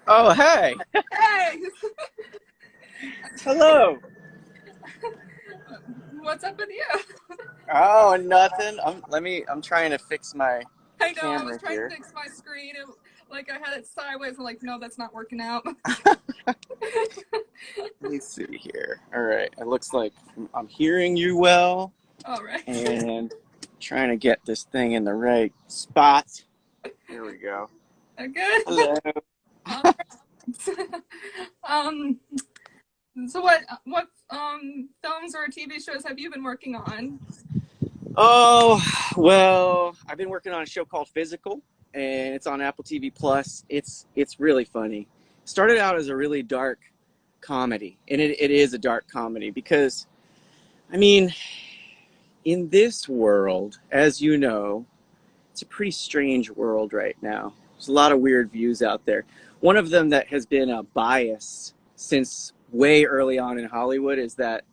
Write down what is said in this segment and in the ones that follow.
Oh, hey. Hey, Hello. what's up with you? Oh, nothing. I'm trying to fix my I know I was camera trying to here. fix my screen. Like I had it sideways. I'm like, no, that's not working out. Let me see here. All right. It looks like I'm hearing you well All right. and trying to get this thing in the right spot. Here we go. Good. Hello. All right. um. So what films or TV shows have you been working on? Oh, well, I've been working on a show called Physical, and it's on Apple TV Plus. It's really funny. Started out as a really dark comedy, and it is a dark comedy because, I mean, in this world, as you know, it's a pretty strange world right now. There's a lot of weird views out there. One of them that has been a bias since way early on in Hollywood is that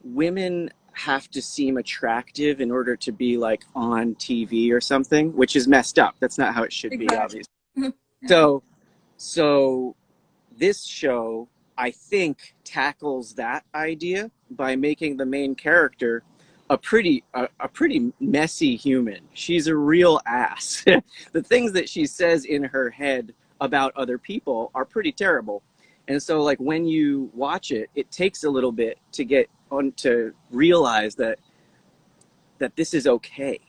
women have to seem attractive in order to be like on TV or something, which is messed up. That's not how it should be, Exactly. obviously. Yeah. So this show, I think, tackles that idea by making the main character a pretty messy human. She's a real ass. The things that she says in her head about other people are pretty terrible. And so like when you watch it, it takes a little bit to get on to realize that this is okay.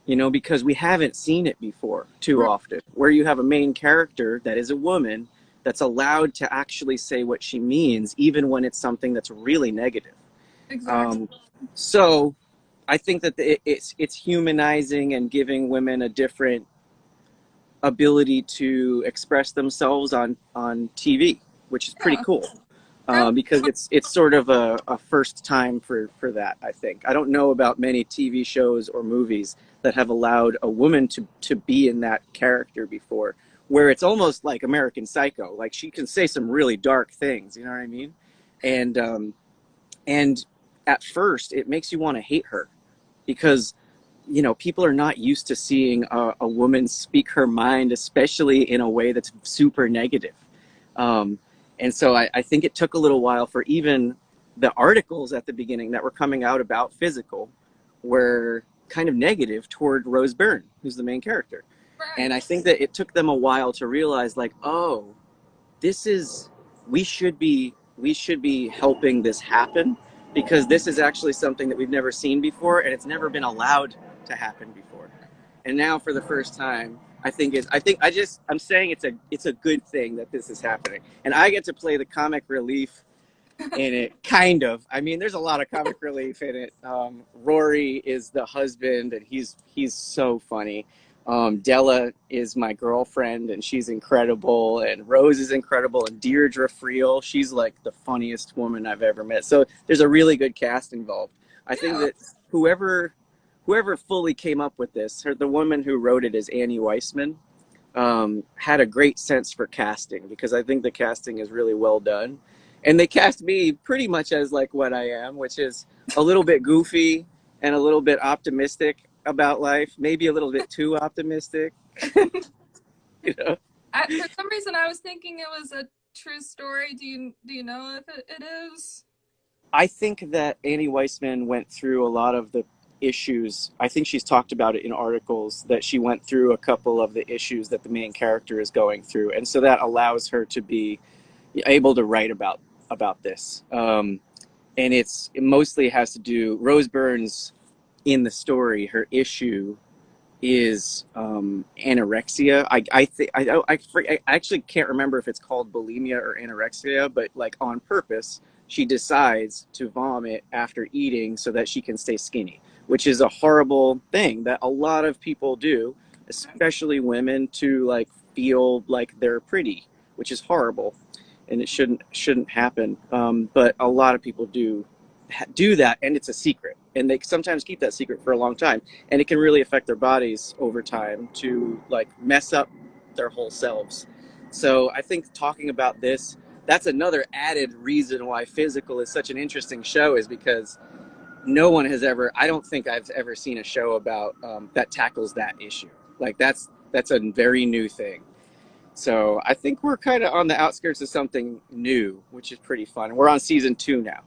You know, because we haven't seen it before too Right. often, where you have a main character that is a woman that's allowed to actually say what she means, even when it's something that's really negative. Exactly. Um, so I think that it's humanizing and giving women a different ability to express themselves on TV, which is pretty Yeah. cool. Yeah. Because it's sort of a first time for that, I think. I don't know about many TV shows or movies that have allowed a woman to be in that character before, where it's almost like American Psycho. Like she can say some really dark things, you know what I mean? And at first it makes you want to hate her because people are not used to seeing a woman speak her mind, especially in a way that's super negative. Um, and so I think it took a little while for even the articles at the beginning that were coming out about Physical were kind of negative toward Rose Byrne, who's the main character. And Right. I think that it took them a while to realize, like, oh, this is we should be helping this happen because this is actually something that we've never seen before and it's never been allowed to happen before. And now for the first time, I'm saying it's a good thing that this is happening. And I get to play the comic relief in it, kind of. I mean, there's a lot of comic relief in it. Rory is the husband, and he's so funny. Della is my girlfriend, and she's incredible. And Rose is incredible, and Deirdre Friel, she's like the funniest woman I've ever met. So there's a really good cast involved. I think Yeah. that whoever fully came up with this, the woman who wrote it is Annie Weissman, had a great sense for casting because I think the casting is really well done. And they cast me pretty much as like what I am, which is a little bit goofy and a little bit optimistic about life, maybe a little bit too optimistic. you know. For some reason, I was thinking it was a true story. Do you know if it is? I think that Annie Weissman went through a lot of the issues. I think she's talked about it in articles that she went through a couple of the issues that the main character is going through, and so that allows her to be able to write about this. And it mostly has to do Rose Byrne's in the story. Her issue is anorexia. I actually can't remember if it's called bulimia or anorexia, but like on purpose, she decides to vomit after eating so that she can stay skinny, which is a horrible thing that a lot of people do, especially women, to like feel like they're pretty, which is horrible, and it shouldn't happen. But a lot of people do that, and it's a secret, and they sometimes keep that secret for a long time, and it can really affect their bodies over time to like mess up their whole selves. So I think talking about this, that's another added reason why Physical is such an interesting show, is because no one has ever, I don't think I've ever seen a show about that tackles that issue. Like that's a very new thing. So I think we're kind of on the outskirts of something new, which is pretty fun. We're on season 2 now.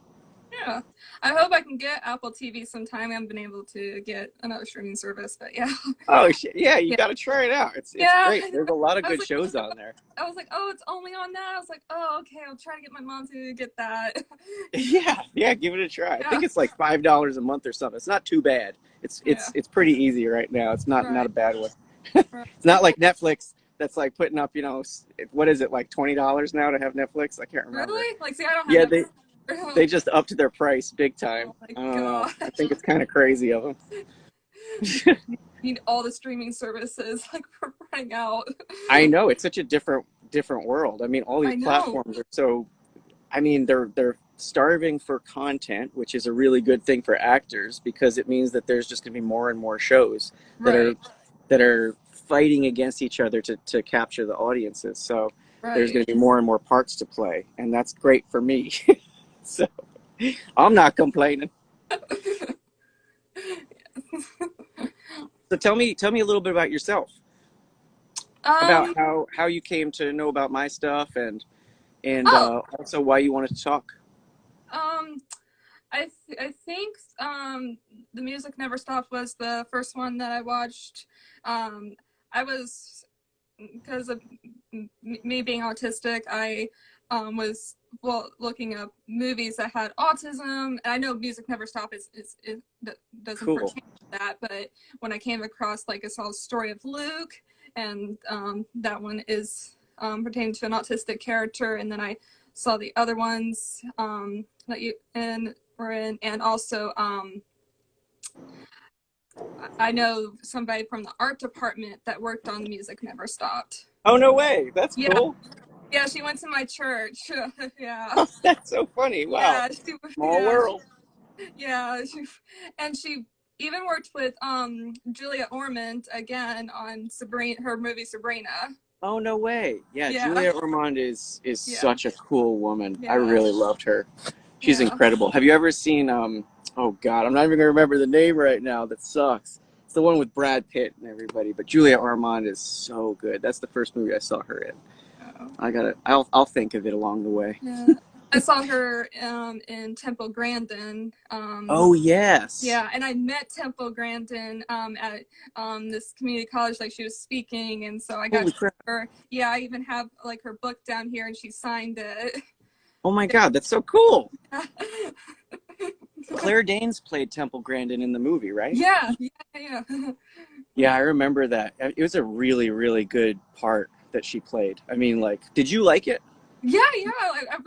Yeah, I hope I can get Apple TV sometime. I haven't been able to get another streaming service, but yeah. Oh shit! Yeah, you Yeah, got to try it out. It's yeah. great. There's a lot of I was good like, shows on there. oh, it's only on that. I was like, oh, okay, I'll try to get my mom to get that. Yeah, yeah, give it a try. I Yeah, think it's like $5 a month or something. It's not too bad. It's yeah, it's it's pretty easy right now. It's not right, a bad one. right. It's not like Netflix that's like putting up, what is it, like $20 now to have Netflix? I can't remember. Really? Like, see, I don't have Yeah, that. they just upped their price big time. Oh my I don't know. I gosh. think it's kind of crazy of them. Need all the streaming services like we're running out. I know it's such a different world. I mean, all these I know. platforms are so. I mean, they're starving for content, which is a really good thing for actors because it means that there's just going to be more and more shows that are Right, that are fighting against each other to capture the audiences. So there's right. going to be more and more parts to play, and that's great for me. So I'm not complaining. So tell me a little bit about yourself, about Um, how you came to know about my stuff, and oh, also why you wanted to talk. um, I think The Music Never Stopped was the first one that I watched. I was, because of me being autistic, I was, well, looking up movies that had autism, and I know Music Never Stopped is doesn't Cool. pertain to that, but when I came across, like, I saw the story of Luke, and that one is pertaining to an autistic character, and then I saw the other ones that you and were in, and also I know somebody from the art department that worked on The Music Never Stopped. Oh, no way. That's Yeah, cool. yeah, she went to my church. Yeah, That's so funny. Wow. yeah, Small world. yeah, and she even worked with Julia Ormond again on Sabrina, her movie Sabrina. Oh, no way. Yeah, Yeah, Julia Ormond is yeah, such a cool woman. I yeah, really loved her. She's yeah. incredible. Have you ever seen oh God, I'm not even gonna remember the name right now. That sucks. It's the one with Brad Pitt and everybody, but Julia Ormond is so good. That's the first movie I saw her in. Yeah. I'll think of it along the way. Yeah. I saw her in Temple Grandin. Oh yes. Yeah, and I met Temple Grandin at this community college. Like, she was speaking, and so I got Holy to crap. her. Yeah, I even have like her book down here, and she signed it. Oh my God, that's so cool. Yeah, Claire Danes played Temple Grandin in the movie, right? yeah, yeah, Yeah, I remember that. It was a really, really good part that she played. I mean, like, did you like it? yeah, yeah.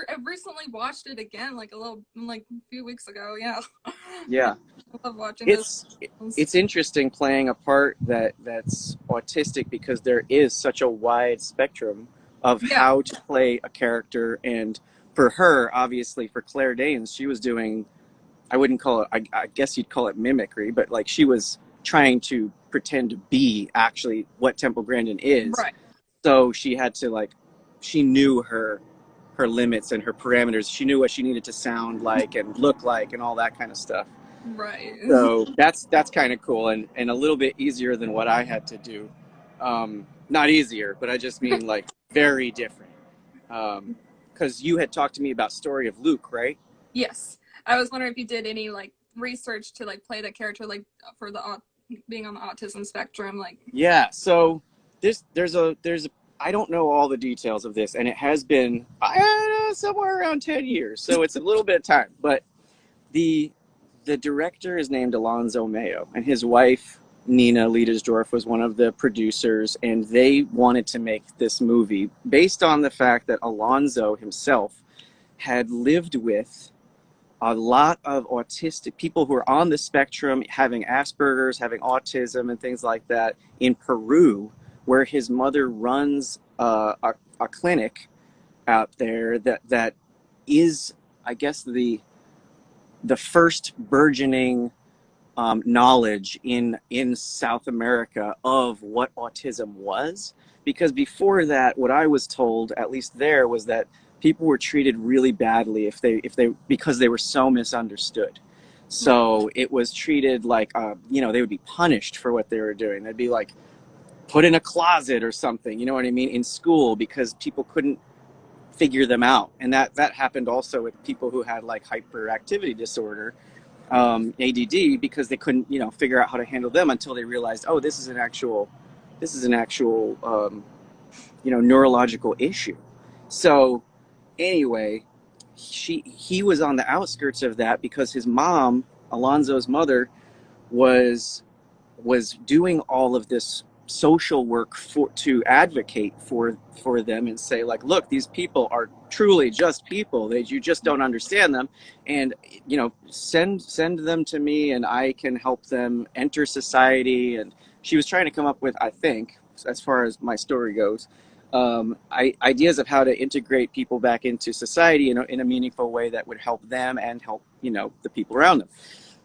I've recently watched it again, like a few weeks ago. Yeah, yeah. Yeah. I love watching those It's films. it's interesting playing a part that's autistic because there is such a wide spectrum of Yeah, how to play a character. And for her, obviously, for Claire Danes, she was doing, I wouldn't call it, I guess you'd call it mimicry, but like she was trying to pretend to be actually what Temple Grandin is. right, So she had to, like, she knew her limits and her parameters. She knew what she needed to sound like and look like and all that kind of stuff. right. So that's kind of cool and a little bit easier than what I had to do. Not easier, but I just mean like very different. Because you had talked to me about Story of Luke, right? Yes, I was wondering if you did any like research to like play the character, like for the being on the autism spectrum, like. Yeah. So there's a I don't know all the details of this, and it has been somewhere around 10 years, so it's a little bit of time. But the the director is named Alonzo Mayo, and his wife Nina Liedersdorf was one of the producers, and they wanted to make this movie based on the fact that Alonzo himself had lived with a lot of autistic people who are on the spectrum, having Asperger's, having autism, and things like that in Peru, where his mother runs a clinic out there that is, I guess, the first burgeoning knowledge in South America of what autism was. Because before that, what I was told, at least there, was that people were treated really badly if they because they were so misunderstood. So it was treated like they would be punished for what they were doing. They'd be like put in a closet or something, you know what I mean, in school, because people couldn't figure them out. And that happened also with people who had like hyperactivity disorder, ADD, because they couldn't, you know, figure out how to handle them until they realized, oh, this is an actual, you know, neurological issue. So anyway, he was on the outskirts of that because his mom, Alonzo's mother, was doing all of this social work to advocate for them and say, like, look, these people are truly just people, that you just don't understand them, and, you know, send them to me and I can help them enter society. And she was trying to come up with, I think, as far as my story goes, ideas of how to integrate people back into society in a meaningful way that would help them and help, you know, the people around them.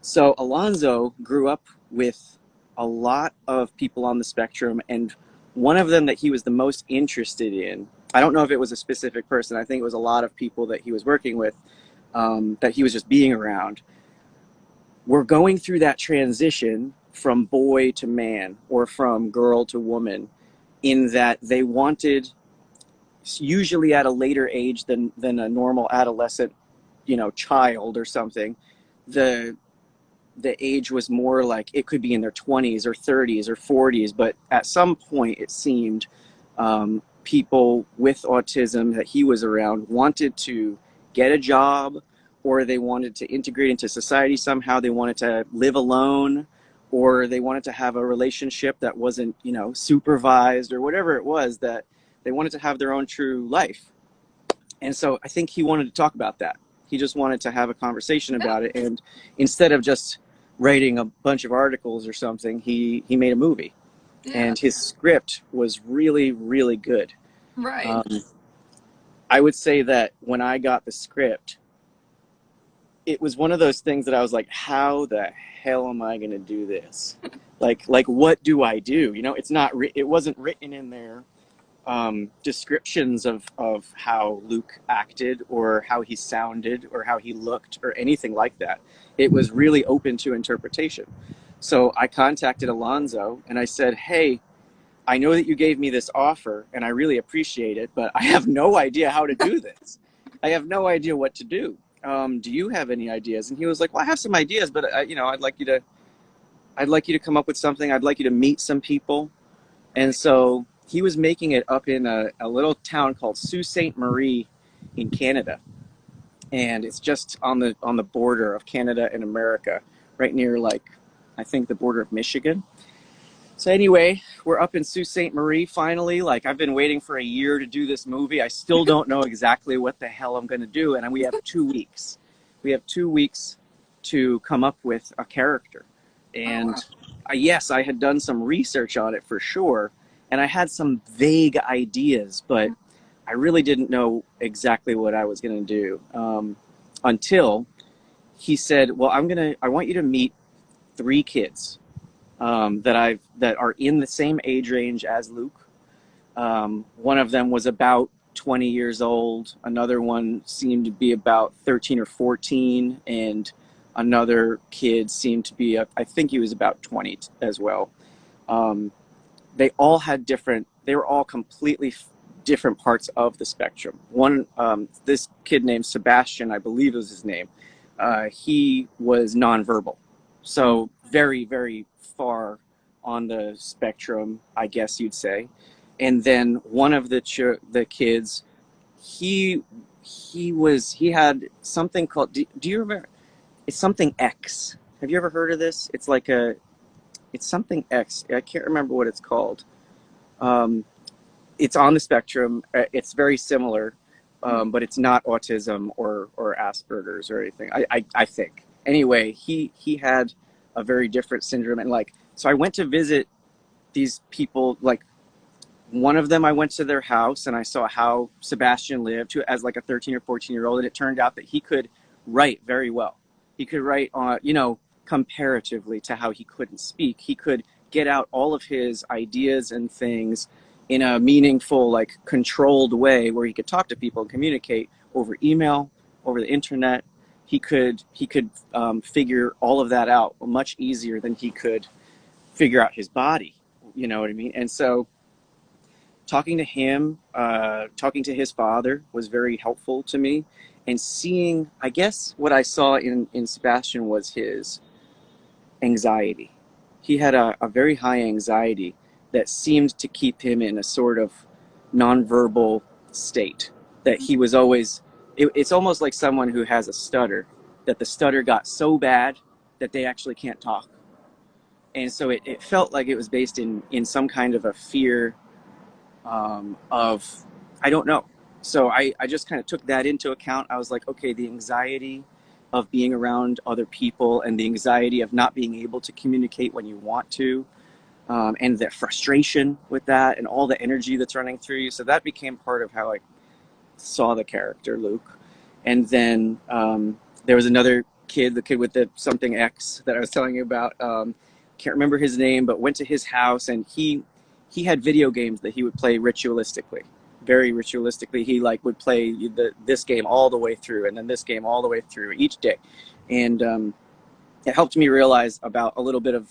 So Alonzo grew up with a lot of people on the spectrum, and one of them that he was the most interested in, I don't know if it was a specific person, I think it was a lot of people that he was working with, that he was just being around, were going through that transition from boy to man or from girl to woman, in that they wanted, usually at a later age than a normal adolescent, you know, child or something, the age was more like it could be in their 20s or 30s or 40s, but at some point it seemed, people with autism that he was around wanted to get a job, or they wanted to integrate into society somehow, they wanted to live alone, or they wanted to have a relationship that wasn't, you know, supervised, or whatever it was, that they wanted to have their own true life. And so I think he wanted to talk about that. He just wanted to have a conversation about it. And instead of just writing a bunch of articles or something, he made a movie. Yeah. And his script was really, really good. Right. I would say that when I got the script, it was one of those things that I was like, how the hell am I going to do this? like, what do I do? You know, it wasn't written in there. Descriptions of how Luke acted or how he sounded or how he looked or anything like that. It was really open to interpretation. So I contacted Alonzo and I said, hey, I know that you gave me this offer and I really appreciate it, but I have no idea how to do this. I have no idea what to do. Do you have any ideas? And he was like, well, I have some ideas, but you know, I'd like you to come up with something. I'd like you to meet some people. And so he was making it up in a little town called Sault Ste. Marie in Canada. And it's just on the border of Canada and America, right near, like, I think the border of Michigan. So anyway, we're up in Sault Ste. Marie finally. Like, I've been waiting for a year to do this movie. I still don't know exactly what the hell I'm going to do. And we have 2 weeks. We have 2 weeks to come up with a character. And yes, I had done some research on it for sure. And I had some vague ideas, but I really didn't know exactly what I was going to do, until he said, well, I want you to meet 3 kids, that are in the same age range as Luke. One of them was about 20 years old. Another one seemed to be about 13 or 14. And another kid seemed to be, I think he was about 20 as well. They all had they were all completely different parts of the spectrum. One, this kid named Sebastian, I believe was his name, he was nonverbal. So very, very far on the spectrum, I guess you'd say. And then one of the kids, he had something called, do you remember? It's something X. Have you ever heard of this? It's something X. I can't remember what it's called. It's on the spectrum. It's very similar, but it's not autism or Asperger's or anything, I think. Anyway, he had a very different syndrome. And like, so I went to visit these people. Like, one of them, I went to their house and I saw how Sebastian lived as like a 13 or 14-year-old. And it turned out that he could write very well. He could write on, you know, comparatively to how he couldn't speak. He could get out all of his ideas and things in a meaningful, like, controlled way where he could talk to people and communicate over email, over the internet. He could figure all of that out much easier than he could figure out his body, You know what I mean? And so talking to him, talking to his father was very helpful to me. And seeing, I guess what I saw in Sebastian was his anxiety. He had a very high anxiety that seemed to keep him in a sort of nonverbal state. That he was always, it's almost like someone who has a stutter, that the stutter got so bad that they actually can't talk. And so it felt like it was based in some kind of a fear of, I don't know. So I just kind of took that into account. I was like, okay, the anxiety of being around other people and the anxiety of not being able to communicate when you want to, and the frustration with that and all the energy that's running through you. So that became part of how I saw the character Luke. And then there was another kid, the kid with the something X that I was telling you about. Can't remember his name, but went to his house, and he had video games that he would play ritualistically, very ritualistically. He like would play this game all the way through, and then this game all the way through each day. And it helped me realize about a little bit of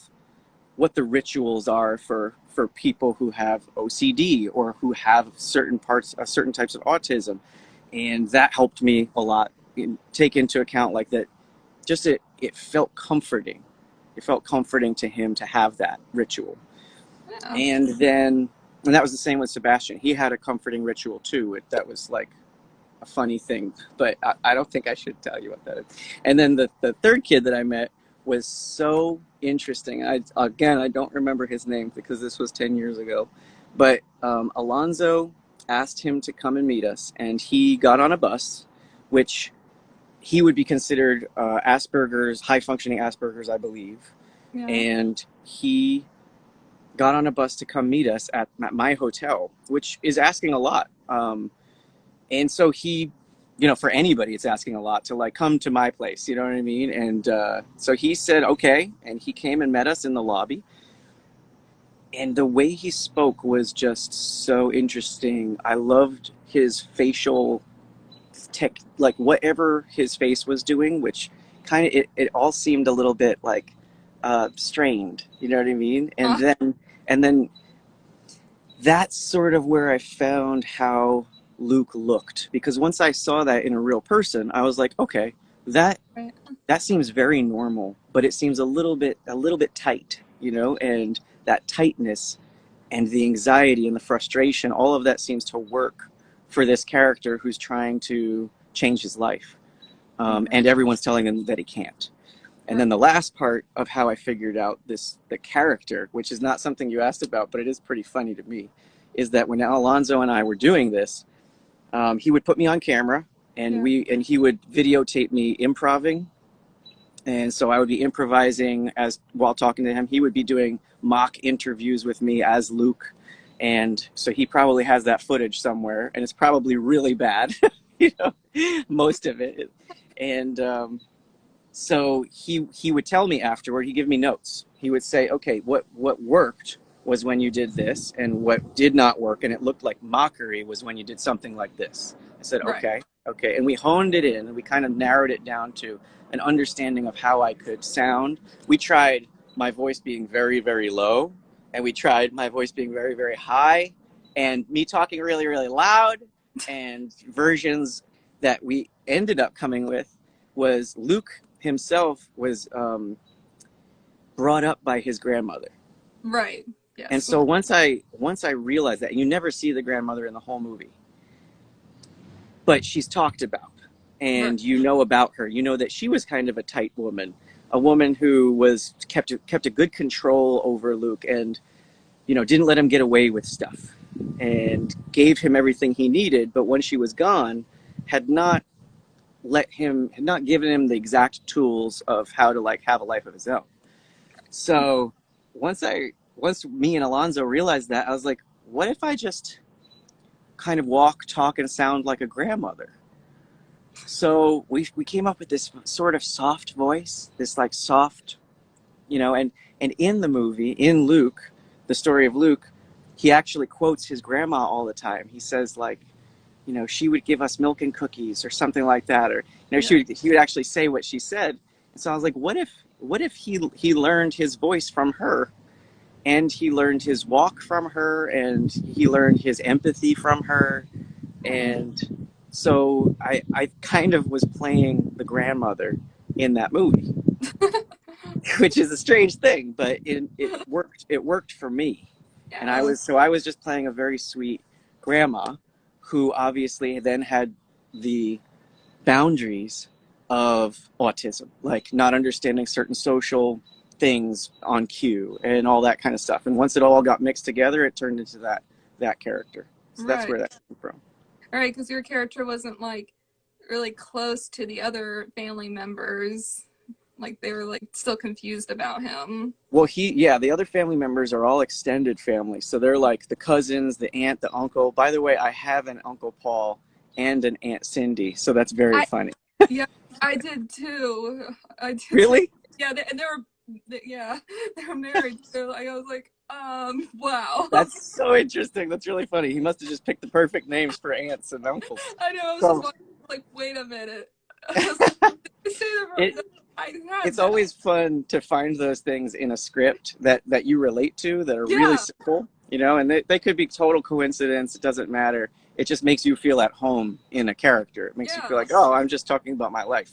what the rituals are for people who have OCD or who have certain types of autism. And that helped me a lot take into account like that. Just it felt comforting. It felt comforting to him to have that ritual. Yeah. And that was the same with Sebastian. He had a comforting ritual too. That was like a funny thing, but I don't think I should tell you what that is. And then the third kid that I met was so interesting. I don't remember his name because this was 10 years ago, but Alonzo asked him to come and meet us, and he got on a bus, which he would be considered Asperger's, high-functioning Asperger's, I believe. Yeah. And he got on a bus to come meet us at my hotel, which is asking a lot. And so he, for anybody, it's asking a lot to like come to my place, you know what I mean? And so he said, okay. And he came and met us in the lobby. And the way he spoke was just so interesting. I loved his facial tech, like whatever his face was doing, which kind of, it all seemed a little bit like strained, you know what I mean? And then that's sort of where I found how Luke looked, because once I saw that in a real person, I was like, okay, that seems very normal, but it seems a little bit tight, and that tightness and the anxiety and the frustration, all of that seems to work for this character who's trying to change his life, and everyone's telling him that he can't. And then the last part of how I figured out the character, which is not something you asked about, but it is pretty funny to me, is that when Alonzo and I were doing this, he would put me on camera, and he would videotape me improving. And so I would be improvising while talking to him. He would be doing mock interviews with me as Luke. And so he probably has that footage somewhere, and it's probably really bad, most of it. And so he would tell me afterward, he'd give me notes. He would say, okay, what worked was when you did this, and what did not work, and it looked like mockery, was when you did something like this. I said, okay. And we honed it in, and we kind of narrowed it down to an understanding of how I could sound. We tried my voice being very, very low, and we tried my voice being very, very high, and me talking really, really loud, and versions that we ended up coming with was Luke himself was brought up by his grandmother. Right. Yes. And so once I realized that, you never see the grandmother in the whole movie, but she's talked about, and you know about her. You know that she was kind of a tight woman, a woman who was kept a good control over Luke, and didn't let him get away with stuff, and gave him everything he needed. But when she was gone, had not given him the exact tools of how to like have a life of his own. So once me and Alonzo realized that, I was like, what if I just kind of walk, talk, and sound like a grandmother? So we came up with this sort of soft voice, this like soft, and in the movie, in Luke, the story of Luke, he actually quotes his grandma all the time. He says like, she would give us milk and cookies or something like that, or he would actually say what she said. And so I was like, what if he learned his voice from her, and he learned his walk from her, and he learned his empathy from her. And so I kind of was playing the grandmother in that movie, which is a strange thing, but it worked. It worked for me, and Yeah, I was just playing a very sweet grandma, who obviously then had the boundaries of autism, like not understanding certain social things on cue and all that kind of stuff. And once it all got mixed together, it turned into that character. So that's right. where that came from. Right, because your character wasn't like really close to the other family members. Like they were like still confused about him. Well, yeah, the other family members are all extended family. So they're like the cousins, the aunt, the uncle. By the way, I have an Uncle Paul and an Aunt Cindy. So that's very I funny. Yeah, I did too. I did too. Really? Yeah, and they were yeah, they were married. So like, I was like, wow. That's so interesting. That's really funny. He must have just picked the perfect names for aunts and uncles. I know. I was just So like, wait a minute. I was like, did say the it, wrong? I had it's that. always fun to find those things in a script that you relate to, that are really Yeah, simple, and they could be total coincidence. It doesn't matter. It just makes you feel at home in a character. It makes you feel yeah. like, oh, I'm just talking about my life.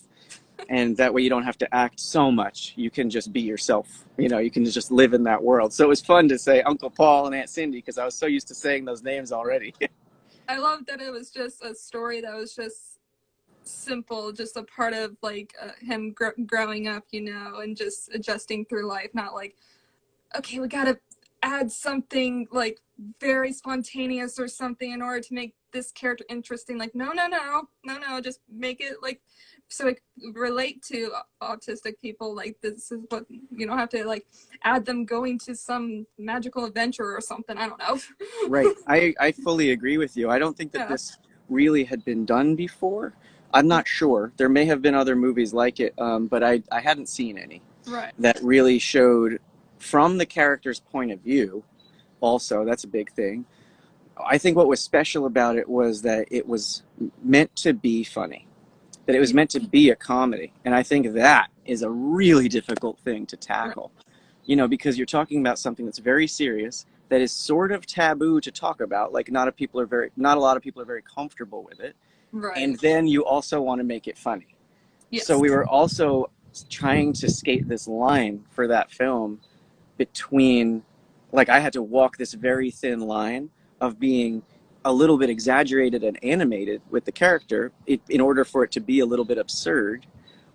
And that way you don't have to act so much. You can just be yourself. You can just live in that world. So it was fun to say Uncle Paul and Aunt Cindy, because I was so used to saying those names already. I love that it was just a story that was just simple, just a part of like him growing up, and just adjusting through life. Not like, okay, we gotta add something like very spontaneous or something in order to make this character interesting. Like, no, no, no, no, no, just make it like so it relate to autistic people. Like, this is what you don't have to like add them going to some magical adventure or something. I don't know. Right. I fully agree with you. I don't think that Yeah, this really had been done before. I'm not sure. There may have been other movies like it, but I hadn't seen any right, that really showed from the character's point of view. Also, that's a big thing. I think what was special about it was that it was meant to be funny, that it was yeah, meant to be a comedy. And I think that is a really difficult thing to right, tackle, because you're talking about something that's very serious, that is sort of taboo to talk about. Like not a lot of people are very comfortable with it. And right. then you also want to make it funny. So Yes, we were also trying to skate this line for that film between, like, I had to walk this very thin line of being a little bit exaggerated and animated with the character in order for it to be a little bit absurd,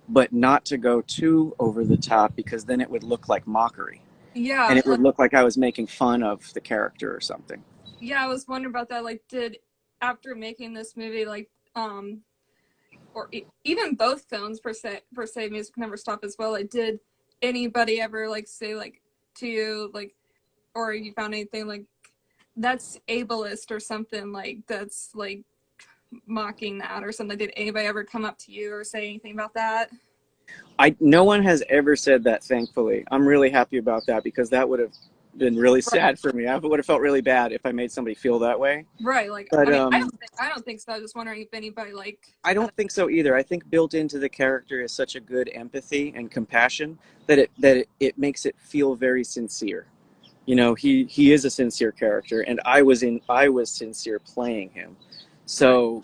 but not to go too over the top, because then it would look like mockery and yeah, it would look like I was making fun of the character or something. yeah. I was wondering about that. Like, did after making this movie, like, or even both films per se, Music Never Stop as well. Like, did anybody ever like say like to you like, or you found anything like that's ableist or something like that's like mocking that or something? Did anybody ever come up to you or say anything about that? No one has ever said that, thankfully. I'm really happy about that, because that would have been really Right, sad for me. I would have felt really bad if I made somebody feel that way. right. Like, But I mean, I don't think so. I was just wondering if anybody like I had. don't think so either. I think built into the character is such a good empathy and compassion that it makes it feel very sincere. He is a sincere character, and I was sincere playing him. Right. So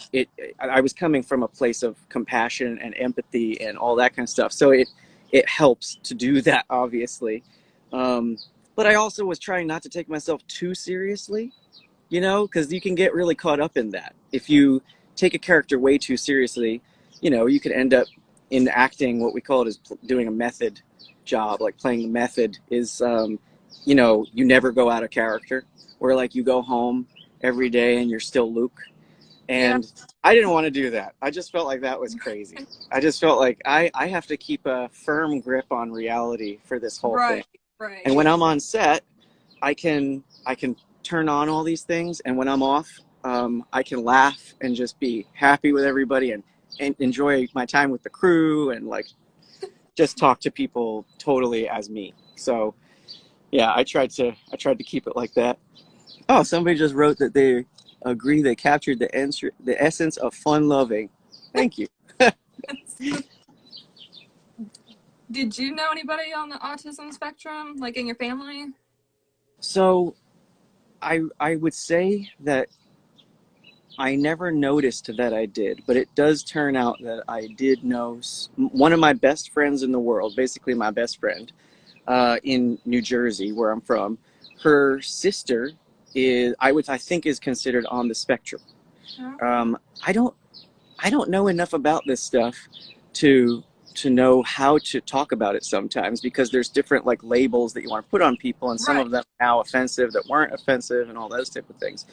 I was coming from a place of compassion and empathy and all that kind of stuff. So it helps to do that, obviously. Um, but I also was trying not to take myself too seriously, because you can get really caught up in that. If you take a character way too seriously, you could end up in acting, what we call it is doing a method job. Like playing the method is, you never go out of character, where like you go home every day and you're still Luke. Yeah. And I didn't want to do that. I just felt like that was crazy. I just felt like I have to keep a firm grip on reality for this whole thing. Right. Right. And when I'm on set, I can turn on all these things, and when I'm off, I can laugh and just be happy with everybody, and enjoy my time with the crew, and like just talk to people totally as me. So yeah, I tried to keep it like that. Oh, somebody just wrote that they agree they captured the essence of fun loving. Thank you. Did you know anybody on the autism spectrum, like in your family? So I would say that I never noticed that I did, but it does turn out that I did know one of my best friends in the world, basically my best friend, in New Jersey, where I'm from. Her sister is, I think, is considered on the spectrum. Huh? Um, I don't I don't know enough about this stuff to know how to talk about it sometimes, because there's different like labels that you want to put on people, and some Right. of them are now offensive that weren't offensive and all those type of things.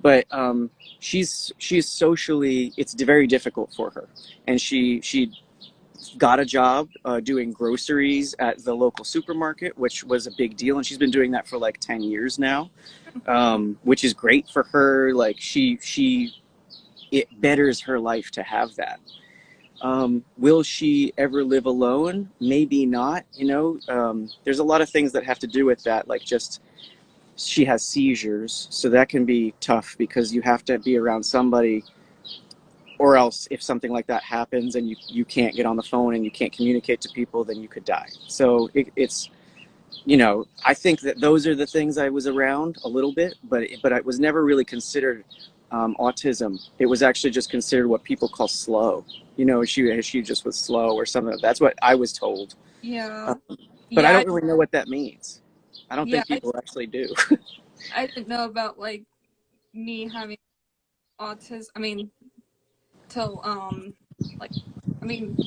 But she's socially, it's very difficult for her, and she got a job doing groceries at the local supermarket, which was a big deal, and she's been doing that for like 10 years now, which is great for her. Like she it betters her life to have that. Will she ever live alone? Maybe not. There's a lot of things that have to do with that, like just she has seizures, so that can be tough because you have to be around somebody, or else if something like that happens and you can't get on the phone and you can't communicate to people, then you could die. So it's, I think that those are the things I was around a little bit, but it was never really considered autism. It was actually just considered what people call slow. She just was slow or something. That's what I was told. Yeah. But I Yeah. don't really know what that means. I don't Yeah. think people actually do. I didn't know about like me having autism. I mean, till like, I mean,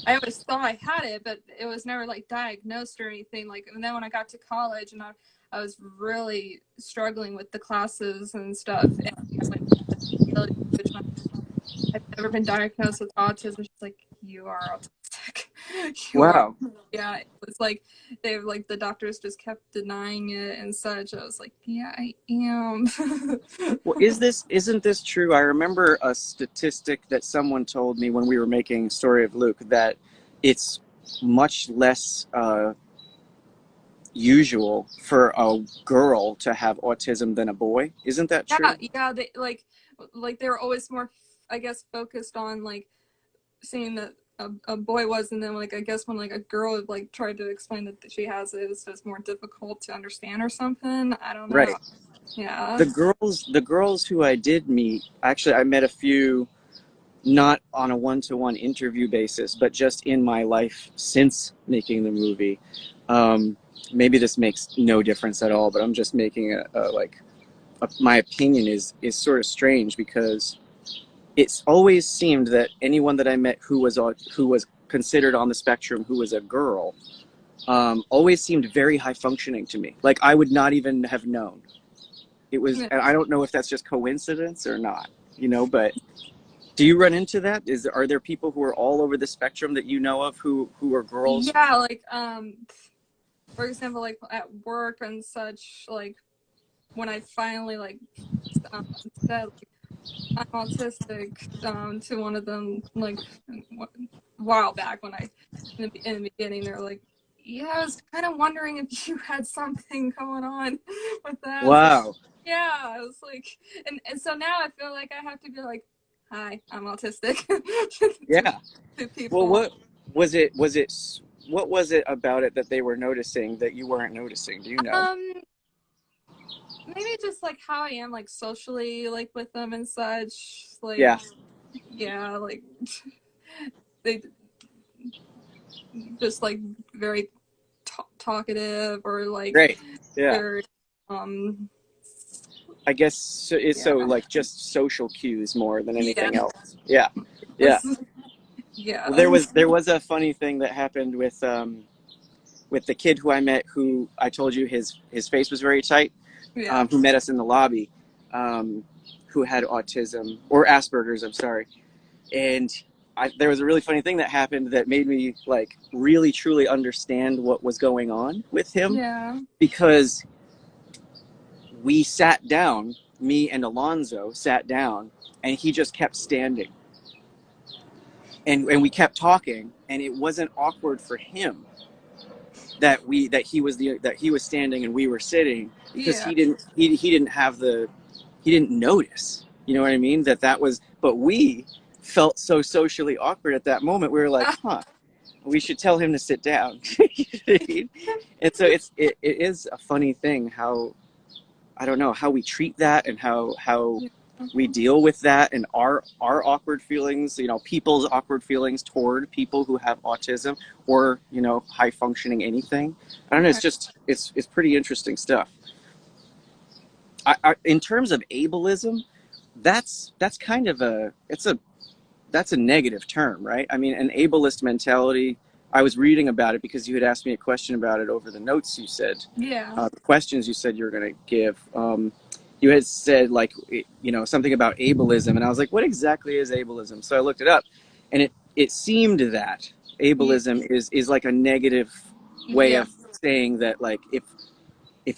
I always thought I had it, but it was never like diagnosed or anything. Like, and then when I got to college and I was really struggling with the classes and stuff, and I went to the which I've never been diagnosed with autism. She's like, you are autistic. You are. Wow. Yeah, it was like the doctors just kept denying it and such. I was like, yeah, I am. Well, isn't this true? I remember a statistic that someone told me when we were making Story of Luke, that it's much less usual for a girl to have autism than a boy. Isn't that Yeah, true? yeah. They like they were always more, I guess, focused on like seeing that a boy was, and then like I guess when like a girl like tried to explain that she has it, it's just more difficult to understand or something. I don't know. Right. Yeah. The girls who I did meet, actually, I met a few, not on a one-to-one interview basis, but just in my life since making the movie. Um, Maybe this makes no difference at all, but I'm just making my opinion is sort of strange, because it's always seemed that anyone that I met who was considered on the spectrum, who was a girl, always seemed very high functioning to me. Like I would not even have known. It was, Yeah. and I don't know if that's just coincidence or not, but do you run into that? Are there people who are all over the spectrum that you know of who are girls? Yeah, like for example, like at work and such, like when I finally like said like, I'm autistic to one of them, like a while back when in the beginning they're like, yeah, I was kind of wondering if you had something going on with that. I was like, Wow. yeah, I was like, and so now I feel like I have to be like, hi, I'm autistic Yeah. to Well, people. what was it about it that they were noticing that you weren't noticing? Do you know? Um, maybe just like how I am like socially like with them and such. Like Yeah. yeah, like they just like very talkative or like Great. Yeah. very um I guess so, it's yeah so like just social cues more than yeah anything else. Yeah. Yeah. yes yeah Well, there was a funny thing that happened with the kid who I met, who I told you his face was very tight, yeah who met us in the lobby, who had autism or Asperger's. I'm sorry, and there was a really funny thing that happened that made me like really truly understand what was going on with him, yeah because we sat down, me and Alonzo sat down, and he just kept standing, and we kept talking, and it wasn't awkward for him that he was standing and we were sitting, because yeah he didn't have he didn't notice, you know what I mean, that was, but we felt so socially awkward at that moment. We were like, we should tell him to sit down. You know what I mean? And so it is a funny thing how I don't know, how we treat that and how Yeah. we deal with that and our awkward feelings, you know, people's awkward feelings toward people who have autism or, you know, high functioning anything. I don't know. It's Right. just it's pretty interesting stuff. In terms of ableism, that's kind of a that's a negative term, right? I mean, an ableist mentality. I was reading about it because you had asked me a question about it over the notes you said, Yeah. the questions you said you were going to give. You had said, like, you know, something about ableism, and I was like, what exactly is ableism? So I looked it up, and it seemed that Yeah. ableism is like a negative way Yeah. of saying that, like, if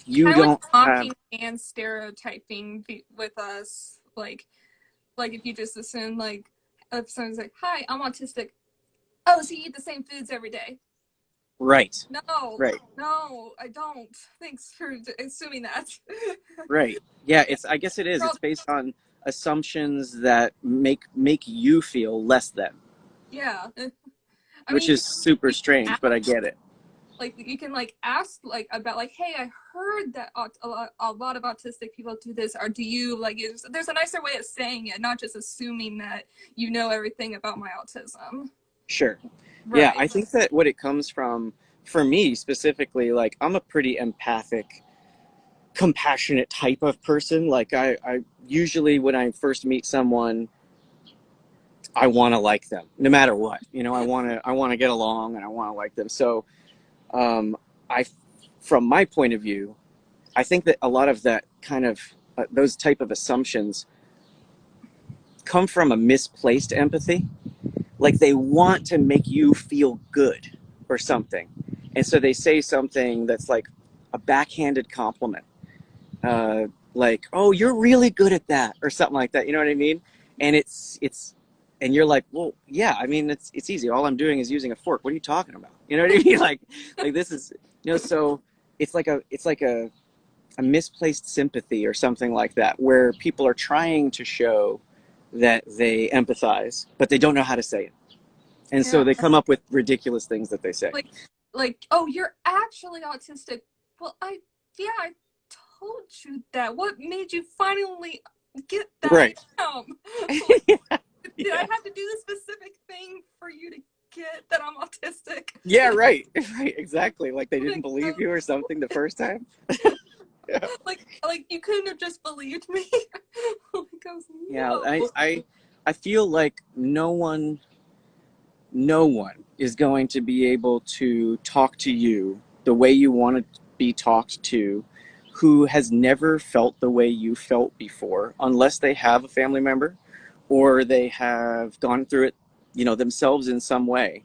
you Kind of like don't have mocking and stereotyping with us, like if you just assume like if someone's like, "Hi, I'm autistic." Oh, so you eat the same foods every day? right, No, right. no, I don't. Thanks for assuming that. Right. Yeah, Yeah, it's I guess it is. we're all, It's based on assumptions that make you feel less than, yeah. I which mean, is super you can strange, ask, but I get it. like you can like ask like about like, "Hey, I heard that a lot of autistic people do this." Or do you like? There's a nicer way of saying it, not just assuming that you know everything about my autism. Sure. Yeah, Right. I think that what it comes from, for me specifically, like I'm a pretty empathic, compassionate type of person. Like I usually when I first meet someone, I want to like them no matter what. You know, I want to get along and I want to like them. So, I, from my point of view, I think that a lot of that kind of those type of assumptions come from a misplaced empathy. Like they want to make you feel good or something, and so they say something that's like a backhanded compliment, like, "Oh, you're really good at that," or something like that. You know what I mean? And and you're like, "Well, yeah. I mean, it's easy. All I'm doing is using a fork. What are you talking about?" You know what I mean? Like this is, you know. So it's like a misplaced sympathy or something like that, where people are trying to show that they empathize, but they don't know how to say it. And so Yeah. they come up with ridiculous things that they say. like oh, you're actually autistic. Well, yeah, I told you that. What made you finally get that I Right. am? Like, Yeah. did I Yeah. have to do a specific thing for you to get that I'm autistic? Yeah, right. Right, exactly. Like they didn't Like, believe you or something the first time. Yeah. like you couldn't have just believed me. Like I was, Yeah, no. I feel like no one is going to be able to talk to you the way you want to be talked to, who has never felt the way you felt before, unless they have a family member or they have gone through it, you know, themselves in some way.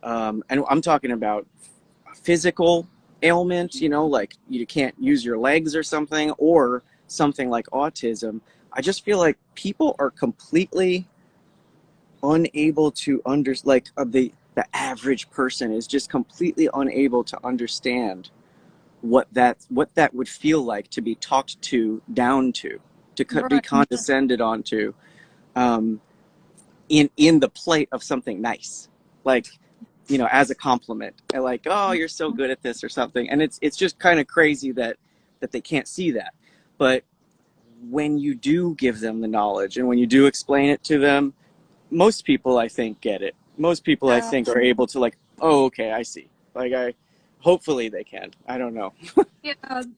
And I'm talking about physical ailment, you know, like you can't use your legs or something, or something like autism. I just feel like people are completely unable to like the average person is just completely unable to understand what that would feel like to be talked to down to be Right. condescended onto, um, in the plate of something nice, like, you know, as a compliment, and like, oh, you're so good at this or something. And it's just kind of crazy that they can't see that. But when you do give them the knowledge and when you do explain it to them, most people I think get it. Most people I Yeah. think are able to, like, oh, okay, I see. Like I hopefully they can. I don't know. Yeah,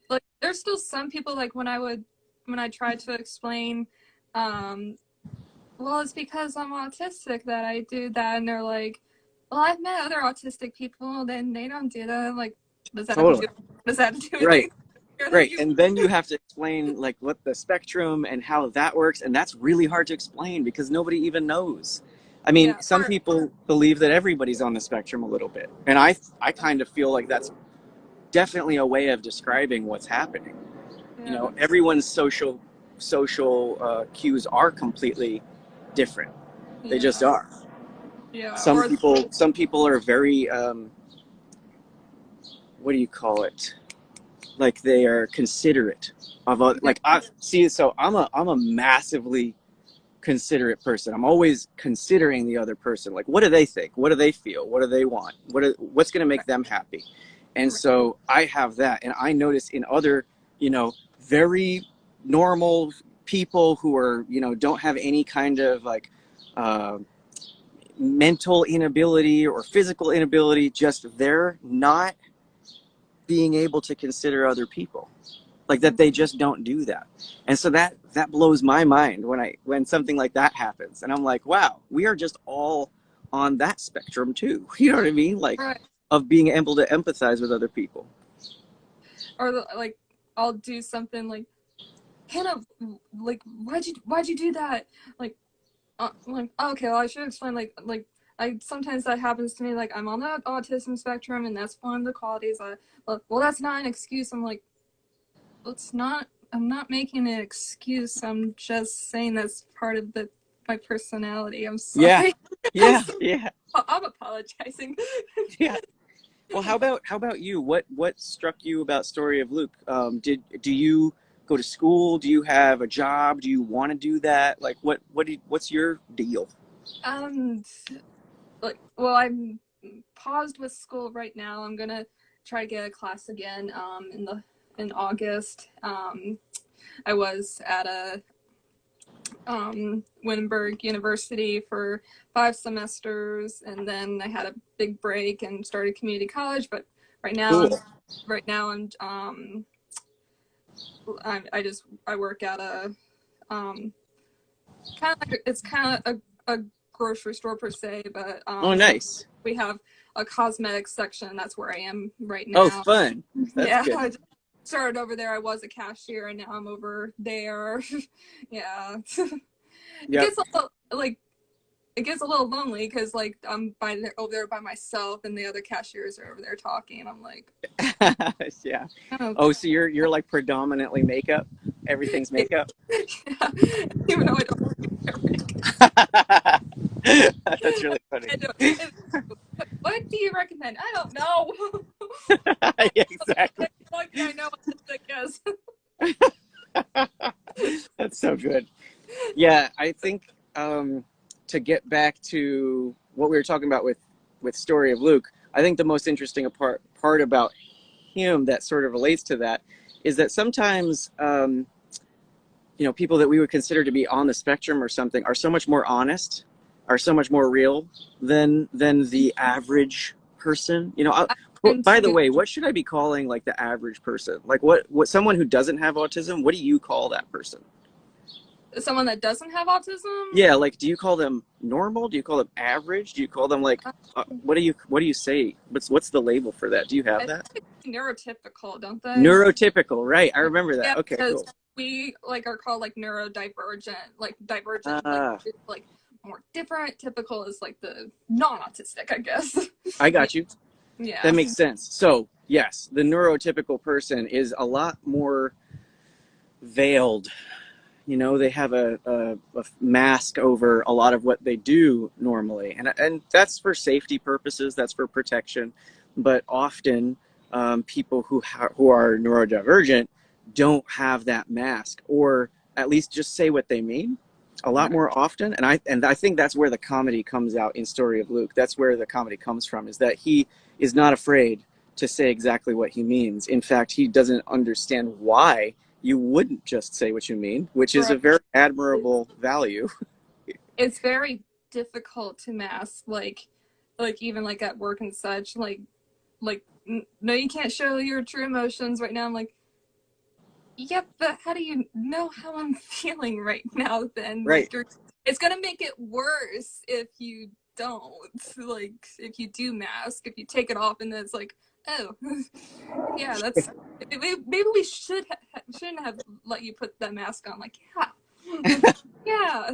like there's still some people like when I tried to explain, um, well, it's because I'm autistic that I do that, and they're like, well, I've met other autistic people, then they don't do that. I'm like, does that have to Totally. do? Does that have to do with Right. anything? Or that Right. you? And then you have to explain like what the spectrum and how that works, and that's really hard to explain because nobody even knows. I mean, Yeah. some people believe that everybody's on the spectrum a little bit. And I kind of feel like that's definitely a way of describing what's happening. You Yeah. know, everyone's social cues are completely different. They just Yeah. are. Yeah. Some Or people are very, what do you call it? Like they are considerate of yeah. like, I see. So I'm a massively considerate person. I'm always considering the other person. Like, what do they think? What do they feel? What do they want? What's going to make them happy? And Right. so I have that, and I notice in other, you know, very normal people who are, you know, don't have any kind of like uh, mental inability or physical inability, just they're not being able to consider other people, like that they just don't do that. And so that blows my mind when something like that happens, and I'm like, wow, we are just all on that spectrum too. You know what I mean? Like, Right. of being able to empathize with other people. Or like I'll do something like, Hannah, like why'd you do that? Like okay, well I should explain like I sometimes that happens to me, like I'm on the autism spectrum and that's one of the qualities. Well that's not an excuse. I'm like, it's not. I'm not making an excuse. I'm just saying that's part of my personality. I'm Yeah, sorry. I'm, yeah, sorry. yeah, I'm apologizing. yeah. Well, how about you? What struck you about Story of Luke? Do you go to school? Do you have a job? Do you want to do that? Like, what's your deal? um, well, I'm paused with school right now. I'm gonna try to get a class again. In August. I was at a Wittenberg University for 5 semesters, and then I had a big break and started community college. But right now, Cool. I'm right now I work at a kind of like it's kind of a grocery store per se, but Oh, nice. we have a cosmetics section. That's where I am right Oh, now. fun. That's Yeah, good. I just started over there. I was a cashier, and now I'm over there. Yeah. It Yep. gets a little like it gets a little lonely because like I'm over there by myself and the other cashiers are over there talking, and I'm like, Yeah. oh, Oh, so you're like predominantly makeup. Everything's makeup. yeah. Even though I don't wear makeup. That's really funny. I don't, what do you recommend? I don't know. Yeah, exactly. Lucky I know what I guess. That's so good. Yeah, I think to get back to what we were talking about with Story of Luke, I think the most interesting part about him that sort of relates to that is that sometimes you know, people that we would consider to be on the spectrum or something are so much more honest, are so much more real than the average person. You know, And by the to way, what should I be calling like the average person? Like what someone who doesn't have autism? What do you call that person? someone that doesn't have autism, Yeah, like do you call them normal? Do you call them average? Do you call them like what do you say? What's the label for that? Do you have I that? think neurotypical, don't they? Neurotypical, right? I remember that. Yeah, Okay, because cool. we like are called like neurodivergent, like divergent, Ah, like more different. Typical is like the non-autistic, I guess. I Yeah, got you. yeah, That makes sense. So, yes, the neurotypical person is a lot more veiled. You know, they have a mask over a lot of what they do normally. And that's for safety purposes, that's for protection. But often, people who are neurodivergent don't have that mask, or at least just say what they mean a lot right, more often. And I think that's where the comedy comes out in Story of Luke. That's where the comedy comes from, is that he is not afraid to say exactly what he means. In fact, he doesn't understand why you wouldn't just say what you mean, which is right. a very admirable value. It's very difficult to mask, like even like at work and such, like no, you can't show your true emotions right now. I'm like, yeah, but how do you know how I'm feeling right now then? Right. It's gonna make it worse if you don't. Like, if you do mask, if you take it off and then it's like, oh, yeah, that's. Maybe we shouldn't have let you put that mask on. Like, yeah. Yeah.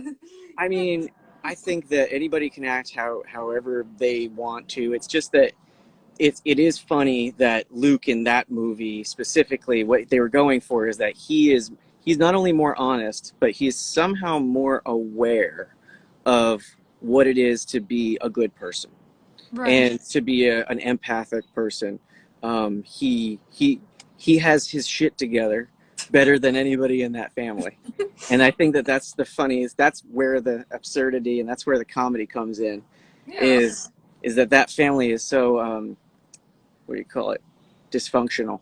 I mean, I think that anybody can act however they want to. It's just that it is funny that Luke in that movie specifically, what they were going for is that he's not only more honest, but he's somehow more aware of what it is to be a good person Right. and to be an empathic person. He has his shit together better than anybody in that family, and I think that that's the funniest. That's where the absurdity and that's where the comedy comes in. Yeah. Is that family is so what do you call it? Dysfunctional.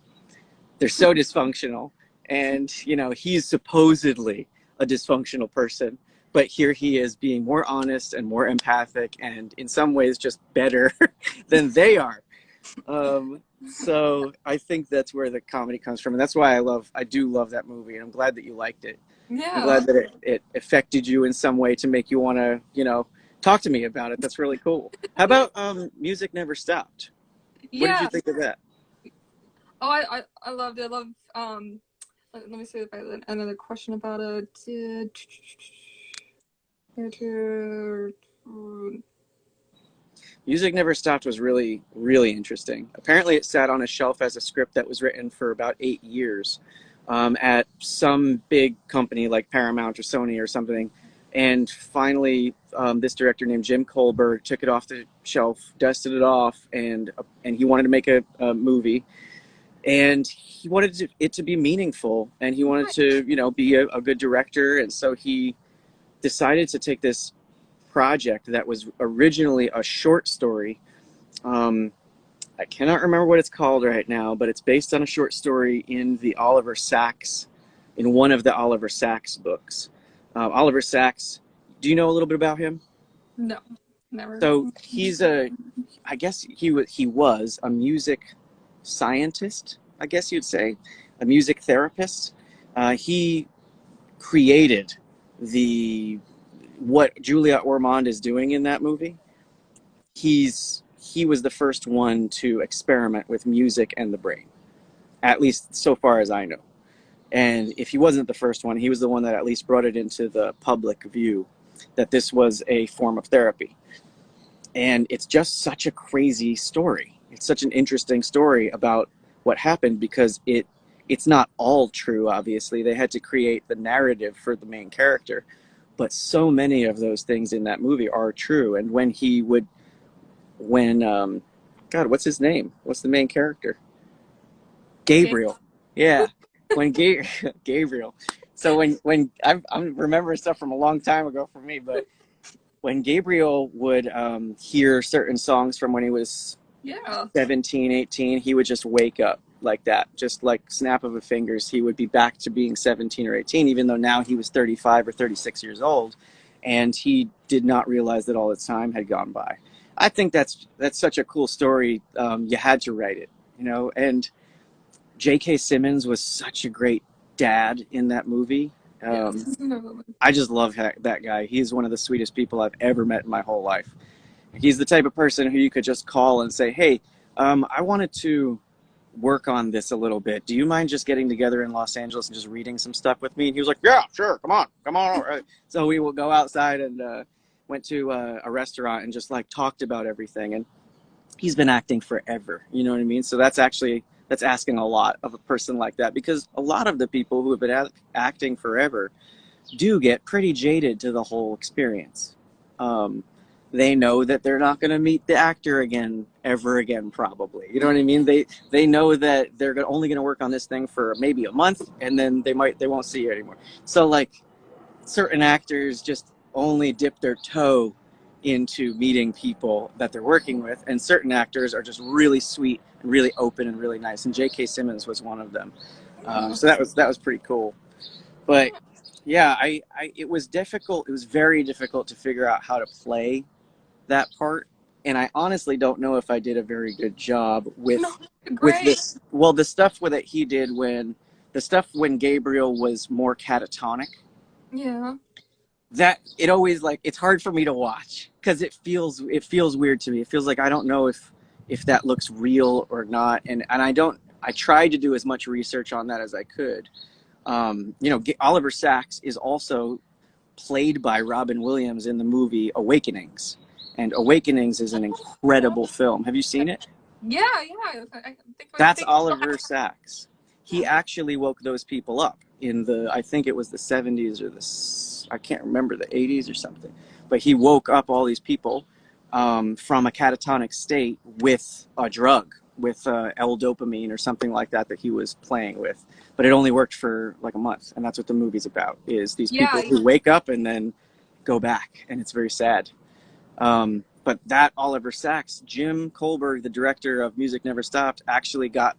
They're so dysfunctional, And, you know, he's supposedly a dysfunctional person, but here he is being more honest and more empathic and in some ways just better than they are. So I think that's where the comedy comes from. And that's why I do love that movie. And I'm glad that you liked it. I'm Yeah. glad that it affected you in some way to make you want to, you know, talk to me about it. That's really cool. How about Music Never Stopped? What did you Yeah. think of that? Oh, I loved it. I love let me see if I have another question about it. Music Never Stopped was really, really interesting. Apparently, it sat on a shelf as a script that was written for about 8 years at some big company like Paramount or Sony or something. And finally, this director named Jim Colbert took it off the shelf, dusted it off, and he wanted to make a movie. And he wanted it to be meaningful, and he wanted to, you know, be a good director. And so he decided to take this project that was originally a short story. Um, I cannot remember what it's called right now, but it's based on a short story in one of the Oliver Sacks books. Oliver Sacks, do you know a little bit about him? No, never. So I guess he was a music scientist, I guess you'd say, a music therapist. He created the what Julia Ormond is doing in that movie. He was the first one to experiment with music and the brain, at least so far as I know. And if he wasn't the first one, he was the one that at least brought it into the public view that this was a form of therapy. And it's just such a crazy story. It's such an interesting story about what happened because it's not all true, obviously. They had to create the narrative for the main character, but so many of those things in that movie are true. And when God, what's his name? What's the main character? Game. Gabriel. Yeah, when Gabriel. So when I'm remembering stuff from a long time ago for me, but when Gabriel would hear certain songs from when he was Yeah. 17, 18, he would just wake up like that, just like snap of a fingers. He would be back to being 17 or 18, even though now he was 35 or 36 years old, and he did not realize that all the time had gone by. I think that's such a cool story. You had to write it, you know. And J.K. Simmons was such a great dad in that movie. Yes. I just love that guy. He's one of the sweetest people I've ever met in my whole life. He's the type of person who you could just call and say, hey, I wanted to work on this a little bit. Do you mind just getting together in Los Angeles and just reading some stuff with me? And he was like, yeah, sure. Come on. Over. So we will go outside and went to a restaurant and just like talked about everything. And he's been acting forever. You know what I mean? So that's asking a lot of a person like that, because a lot of the people who have been acting forever do get pretty jaded to the whole experience. They know that they're not going to meet the actor again ever again, probably. You know what I mean? They know that they're only going to work on this thing for maybe a month, and then they won't see you anymore. So like certain actors just only dip their toe into meeting people that they're working with, and certain actors are just really sweet and really open and really nice. And J.K. Simmons was one of them. So that was pretty cool. But yeah, it was difficult. It was very difficult to figure out how to play that part, and I honestly don't know if I did a very good job No, with great. this. Well, the stuff that he did when Gabriel was more catatonic, Yeah. that it always like it's hard for me to watch because it feels weird to me. It feels like I don't know if that looks real or not, and I tried to do as much research on that as I could. You know, Oliver Sacks is also played by Robin Williams in the movie Awakenings, and Awakenings is an incredible film. Have you seen it? Yeah, yeah. I That's think Oliver Sacks. He yeah. actually woke those people up in I think it was the 70s or I can't remember, the 80s or something. But he woke up all these people from a catatonic state with a drug, with L-dopamine or something like that he was playing with. But it only worked for like a month, and that's what the movie's about, is these people Yeah. who wake up and then go back, and it's very sad. But that Oliver Sacks, Jim Colbert, the director of Music Never Stopped, actually got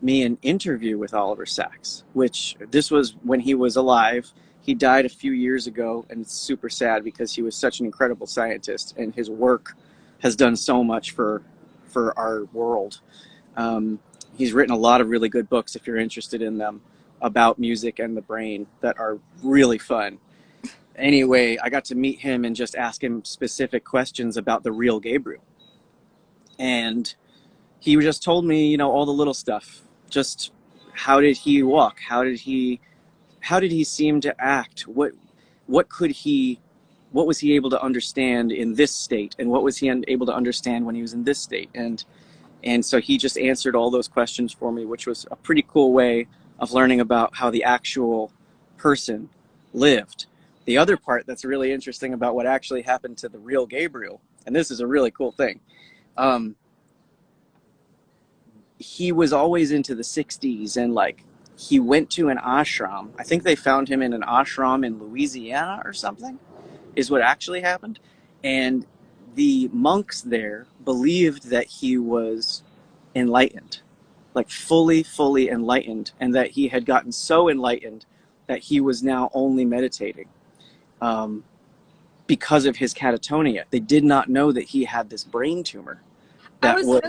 me an interview with Oliver Sacks, which this was when he was alive. He died a few years ago, and it's super sad because he was such an incredible scientist, and his work has done so much for our world. Um, he's written a lot of really good books, if you're interested in them, about music and the brain that are really fun. Anyway, I got to meet him and just ask him specific questions about the real Gabriel. And he just told me, you know, all the little stuff. Just how did he walk? How did he seem to act? What could he what was he able to understand in this state, and what was he able to understand when he was in this state? And so he just answered all those questions for me, which was a pretty cool way of learning about how the actual person lived. The other part that's really interesting about what actually happened to the real Gabriel, and this is a really cool thing, he was always into the 60s, and like he went to an ashram. I think they found him in an ashram in Louisiana or something, is what actually happened. And the monks there believed that he was enlightened, like fully enlightened, and that he had gotten so enlightened that he was now only meditating because of his catatonia. They did not know that he had this brain tumor. I was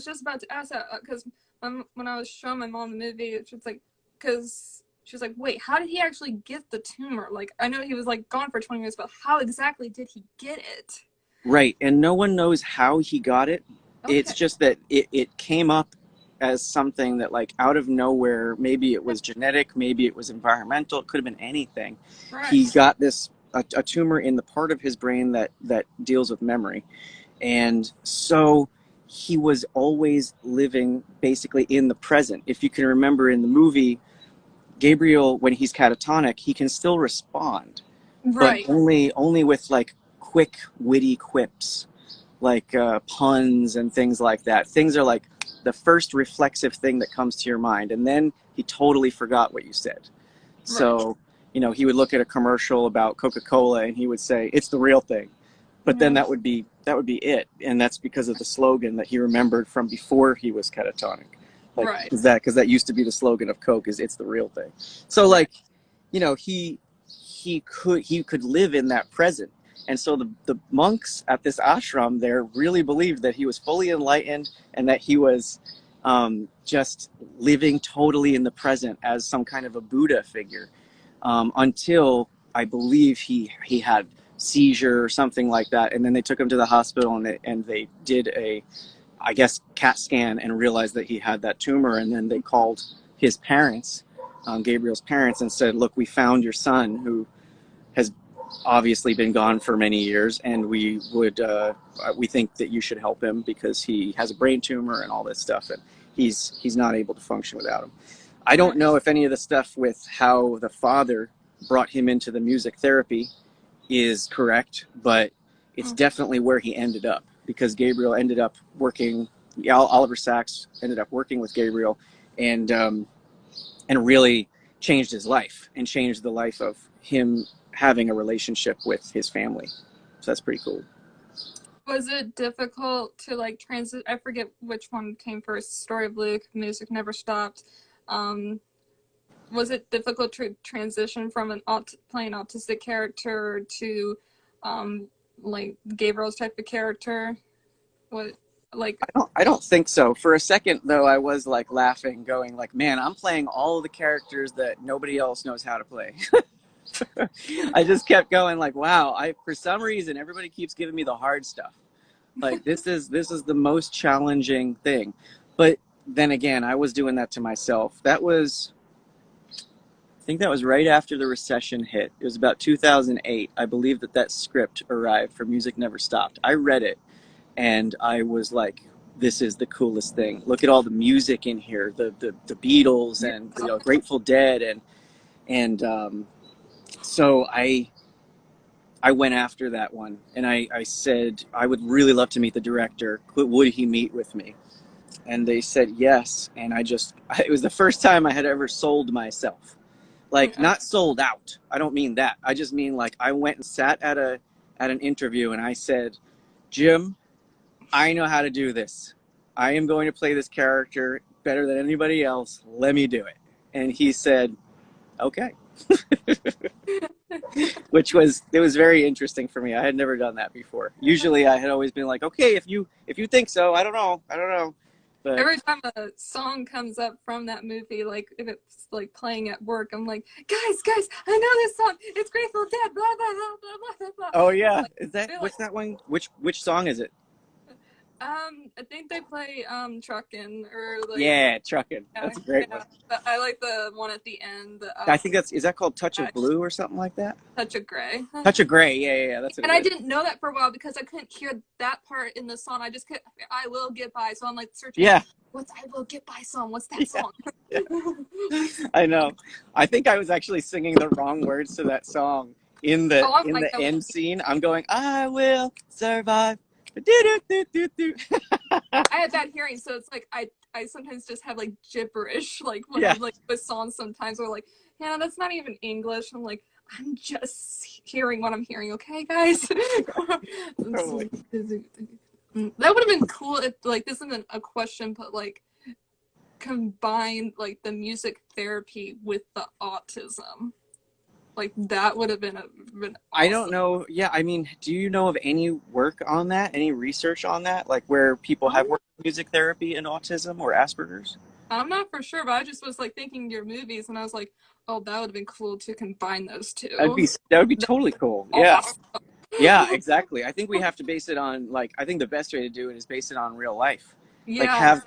just about to ask that because when I was showing my mom the movie, she was like, because she was like, wait, how did he actually get the tumor? Like, I know he was like gone for 20 minutes, but how exactly did he get it? Right, and no one knows how he got it. Okay. It's just that it came up as something that, like, out of nowhere. Maybe it was genetic, maybe it was environmental, it could have been anything. Right. He got a tumor in the part of his brain that deals with memory. And so he was always living basically in the present. If you can remember in the movie, Gabriel, when he's catatonic, he can still respond, Right. but only with like quick, witty quips, like puns and things like that. Things are like the first reflexive thing that comes to your mind, and then he totally forgot what you said. So, you know, he would look at a commercial about Coca-Cola and he would say, "It's the real thing." But then that would be it, and that's because of the slogan that he remembered from before he was catatonic. Like, Right. because that used to be the slogan of Coke, is "It's the real thing." So, like, you know, he could live in that present. And so the monks at this ashram there really believed that he was fully enlightened, and that he was just living totally in the present as some kind of a Buddha figure, until I believe he had seizure or something like that. And then they took him to the hospital, and they did a, I guess, CAT scan, and realized that he had that tumor. And then they called his parents, Gabriel's parents, and said, "Look, we found your son, who has obviously been gone for many years, and we think that you should help him because he has a brain tumor and all this stuff, and he's not able to function without him." I don't know if any of the stuff with how the father brought him into the music therapy is correct, but it's definitely where he ended up, because Gabriel ended up working. Oliver Sacks ended up working with Gabriel, and really changed his life, and changed the life of him having a relationship with his family. So that's pretty cool. Was it difficult to like transit? I forget which one came first. Story of Luke, Music Never Stopped. Was it difficult to transition from playing autistic character to like Gabriel's type of character? What, like, I don't think so. For a second though, I was like laughing, going like, "Man, I'm playing all of the characters that nobody else knows how to play." I just kept going like, wow, for some reason everybody keeps giving me the hard stuff. Like, this is the most challenging thing. But then again, I was doing that to myself. I think that was right after the recession hit. It was about 2008. I believe that script arrived for Music Never Stopped. I read it, and I was like, this is the coolest thing. Look at all the music in here, the Beatles and, you know, Grateful Dead, and so I went after that one, and I said I would really love to meet the director. Would he meet with me? And they said yes. And it was the first time I had ever sold myself. Like, not sold out. I don't mean that. I just mean, like, I went and sat at an interview, and I said, "Jim, I know how to do this. I am going to play this character. better than anybody else. Let me do it. And he said, okay. It was very interesting for me. I had never done that before. Usually I had always been like, okay, if you think so, I don't know. But Every time a song comes up from that movie, like if it's like playing at work, I'm like, guys, I know this song. It's Grateful Dead. Blah blah blah blah blah blah. oh yeah, Like, is that like, what's that one? Which song is it? I think they play Truckin' or like Yeah, Truckin'. yeah, That's a great yeah. one. But I like the one at the end. I think is that called Touch of Blue or something like that? Touch of Grey. Touch of Gray. Yeah, that's what And it I is. didn't know that for a while because I couldn't hear that part in the song. I just kept, I will get by. So I'm like searching, Yeah, what's I will get by song? What's that yeah, song? yeah. I know. I think I was actually singing the wrong words to that song Oh, I'm in like, the end scene. I'm going, I will survive. I had bad hearing, so it's like I sometimes just have like gibberish, like when Yeah, I'm like with songs. Sometimes we're like, yeah, that's not even English. I'm like, I'm just hearing what I'm hearing. Okay, guys. That totally. would have been cool if like this isn't a question, but like combined like the music therapy with the autism. Like that would have been been I don't awesome. know. Yeah, I mean, do you know of any work on that? Any research on that? Like where people have Um, worked with music therapy in autism or Asperger's? I'm not for sure, but I just was like thinking your movies, and I was like, oh, that would have been cool to combine those two. That would be That's totally cool. Yeah. awesome. Yeah, exactly. I think we have to base it on like I think the best way to do it is base it on real life. Like Yeah,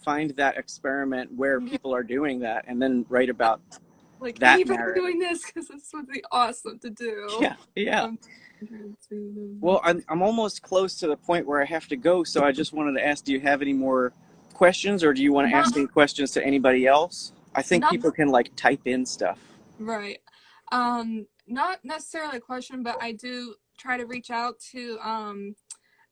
find that experiment where yeah. people are doing that and then write about Like that anybody narrative. doing this because this would be awesome to do. Yeah, yeah. Um, Well, I'm almost close to the point where I have to go, so I just wanted to ask, do you have any more questions or do you want to not ask any questions to anybody else? I think not people can like type in stuff. right. Not necessarily a question, but I do try to reach out to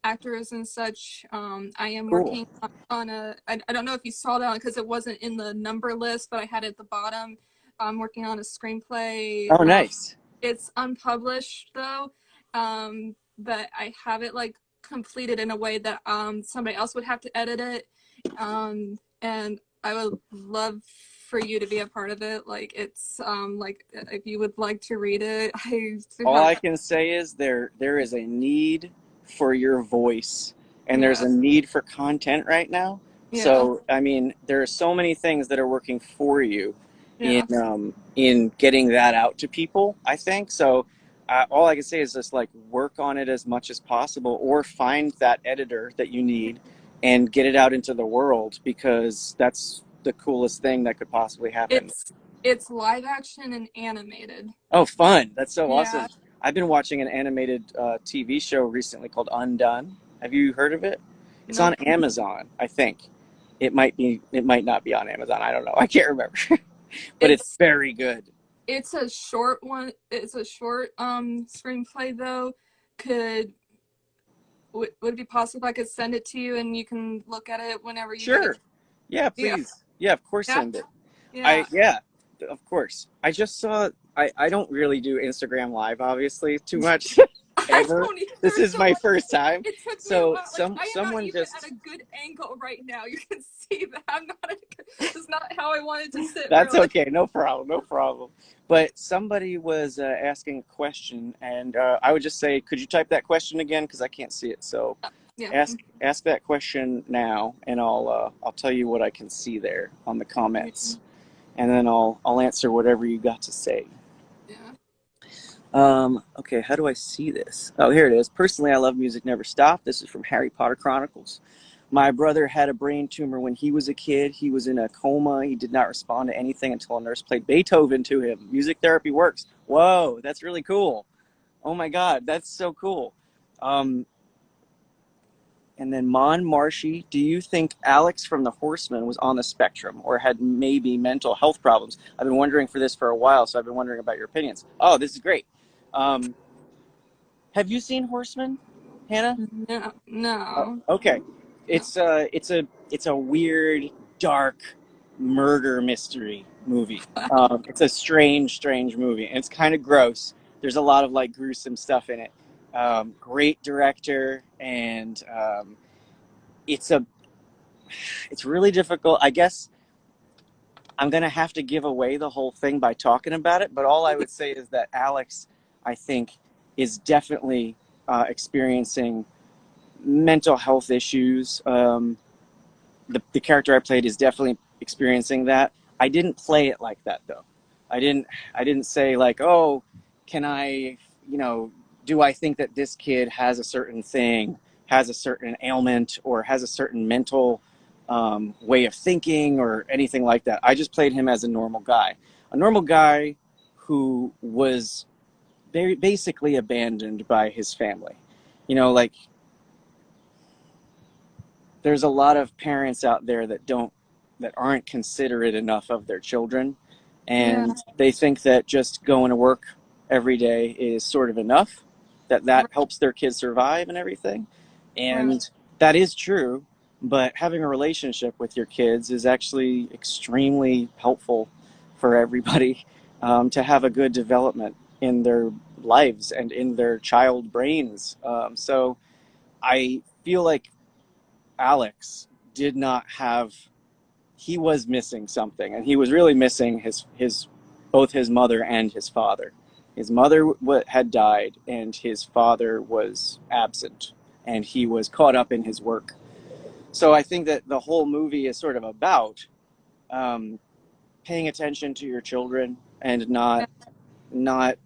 actors and such. I am Cool. working on I don't know if you saw that because it wasn't in the number list, but I had it at the bottom. I'm working on a screenplay. Oh, nice. It's unpublished though, but I have it like completed in a way that somebody else would have to edit it, and I would love for you to be a part of it. Like it's like if you would like to read it, I All have I can say is there is a need for your voice and there's a yes, need for content right now. yeah, So, I mean, there are so many things that are working for you yeah. in getting that out to people, I think. So, all I can say is just like work on it as much as possible or find that editor that you need and get it out into the world because that's the coolest thing that could possibly happen. It's it's live action and animated. Oh, fun. That's so Yeah. awesome. I've been watching an animated TV show recently called Undone. Have you heard of it? It's on Nope. Amazon, I think. It might not be on Amazon. I don't know. I can't remember. But it's It's very good. it's a short one. It's a short screenplay though. Could would it be possible if I could send it to you and you can look at it whenever you get a Sure. Yeah, yeah. please. Yeah, of course Yeah. send it. Yeah. Yeah, of course. I just saw I don't really do Instagram live obviously too much I ever. don't This either. is So my like first time. it took me a So while. Like I am not someone even at just a good angle right now. You can see that I'm not. This is not how I wanted to sit. That's Really. okay, no problem, no problem. But somebody was asking a question, and I would just say, could you type that question again? Because I can't see it. So Yeah. ask that question now, and I'll tell you what I can see there on the comments, and then I'll answer whatever you got to say. Yeah. Okay, how do I see this? Oh, here it is. Personally, I love music never stopped. This is from Harry Potter Chronicles. My brother had a brain tumor when he was a kid. He was in a coma. He did not respond to anything until a nurse played Beethoven to him. Music therapy works. Whoa, that's really cool. Oh my God, that's so cool. Um, and then Mon Marshy, do you think Alex from The Horseman was on the spectrum or had maybe mental health problems? I've been wondering for this for a while, so I've been wondering about your opinions. Oh, this is great. Um, have you seen Horseman, Hannah? No. No. Okay, No. it's a weird, dark murder mystery movie. It's a strange movie, and it's kind of gross. There's a lot of like gruesome stuff in it. Great director, and it's a it's really difficult. I guess I'm going to have to give away the whole thing by talking about it. But all I would say is that Alex, I think, is definitely experiencing mental health issues. The character I played is definitely experiencing that. I didn't play it like that though. I didn't say like, oh, can I, you know, do I think that this kid has a certain thing, has a certain ailment, or has a certain mental way of thinking or anything like that. I just played him as a normal guy who was very basically abandoned by his family. You know, like there's a lot of parents out there that aren't considerate enough of their children, Yeah. and they think that just going to work every day is sort of enough, that Right. helps their kids survive and everything. Right. And that is true, but having a relationship with your kids is actually extremely helpful for everybody, to have a good development in their lives and in their child brains. So I feel like Alex did not have, he was missing something, and he was really missing his both his mother and his father. His mother had died, and his father was absent, and he was caught up in his work. So I think that the whole movie is sort of about um, paying attention to your children and Yeah. not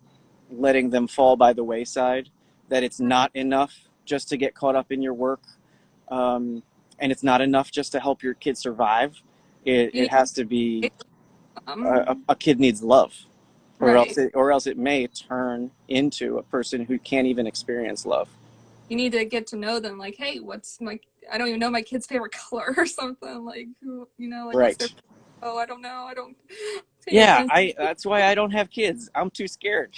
letting them fall by the wayside. That it's not enough just to get caught up in your work, um, and it's not enough just to help your kid survive. It Yeah. has to be Um, a kid needs love, right. or else it may turn into a person who can't even experience love. You need to get to know them. Like, hey, I don't even know my kid's favorite color or something. Like, like what's their, Right. oh, I don't know. I don't pay Yeah, attention. I that's why I don't have kids. I'm too scared.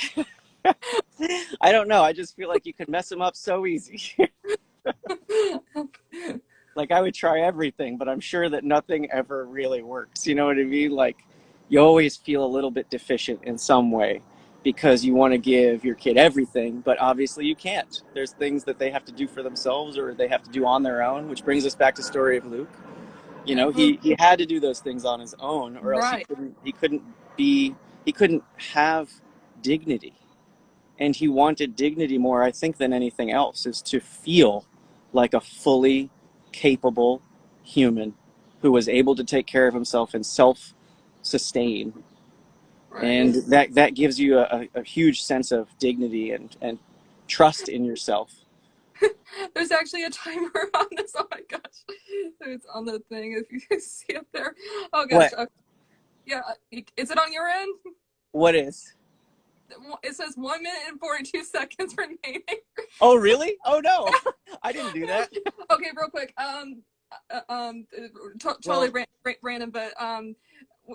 I don't know. I just feel like you could mess them up so easy. Like I would try everything, but I'm sure that nothing ever really works. You know what I mean? Like you always feel a little bit deficient in some way because you want to give your kid everything, but obviously you can't. There's things that they have to do for themselves or they have to do on their own, which brings us back to story of Luke. You know, he had to do those things on his own, or else Right. he couldn't have dignity. And he wanted dignity more, I think, than anything else, is to feel like a fully capable human who was able to take care of himself and self sustain. And Right. that gives you a huge sense of dignity and trust in yourself. There's actually a timer on this. Oh my gosh. It's on the thing if you can see up there. Oh gosh. What? Okay. Yeah. Is it on your end? What is? It says 1 minute and 42 seconds remaining. Oh, really? Oh, no. I didn't do that. Okay, real quick. Totally Well, random, but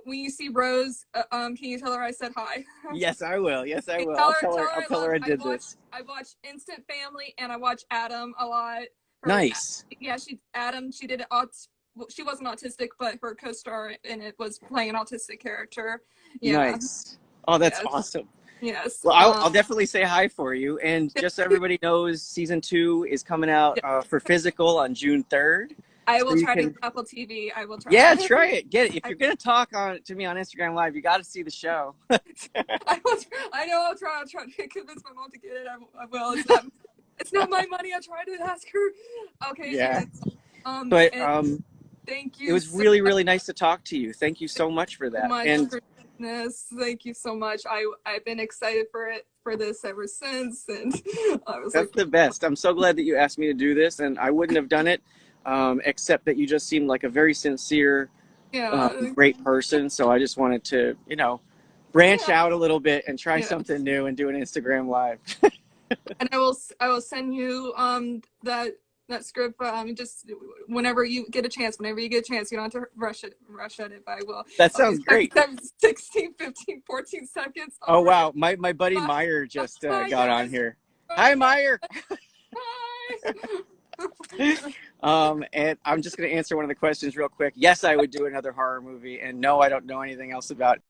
when you see Rose, can you tell her I said hi? yes, I will. Yes, I Okay, will. tell her I'll I tell love. her I did this. I watch Instant Family, and I watch Adam a lot. Her, Nice. yeah, Adam. She did it. She wasn't autistic, but her co-star in it was playing an autistic character. Yeah. Nice. Oh, that's Yes. awesome. Yes. Well, I'll definitely say hi for you. And just so everybody knows, season 2 is coming out for physical on June 3rd. I So will you try to get can, Apple TV. I will try. yeah, try it. Get it. If you're going to talk to me on Instagram Live, you got to see the show. I will. I know. I'll try. I'll try to convince my mom to get it. I will. It's not. It's not my money. I tried to ask her. Okay. Yeah. Anyways. But And thank it you was so really, really nice to talk to you. Thank you so much for that. much And for this. Thank you so much. I've been excited for this ever since, and I was that's like, the best. I'm so glad that you asked me to do this, and I wouldn't have done it, except that you just seemed like a very sincere, yeah, great person. So I just wanted to, branch yeah, out a little bit and try yeah. something new and do an Instagram Live. And I will send you that script just whenever you get a chance. Whenever you get a chance, you don't have to rush at it, but I will. That Okay, sounds great. 16, 15, 14 seconds. Oh, All right. wow. My buddy Bye. Meyer just Bye, got on guys. here. Hi, Bye, Meyer. guys. Bye. And I'm just going to answer one of the questions real quick. Yes, I would do another horror movie. And no, I don't know anything else about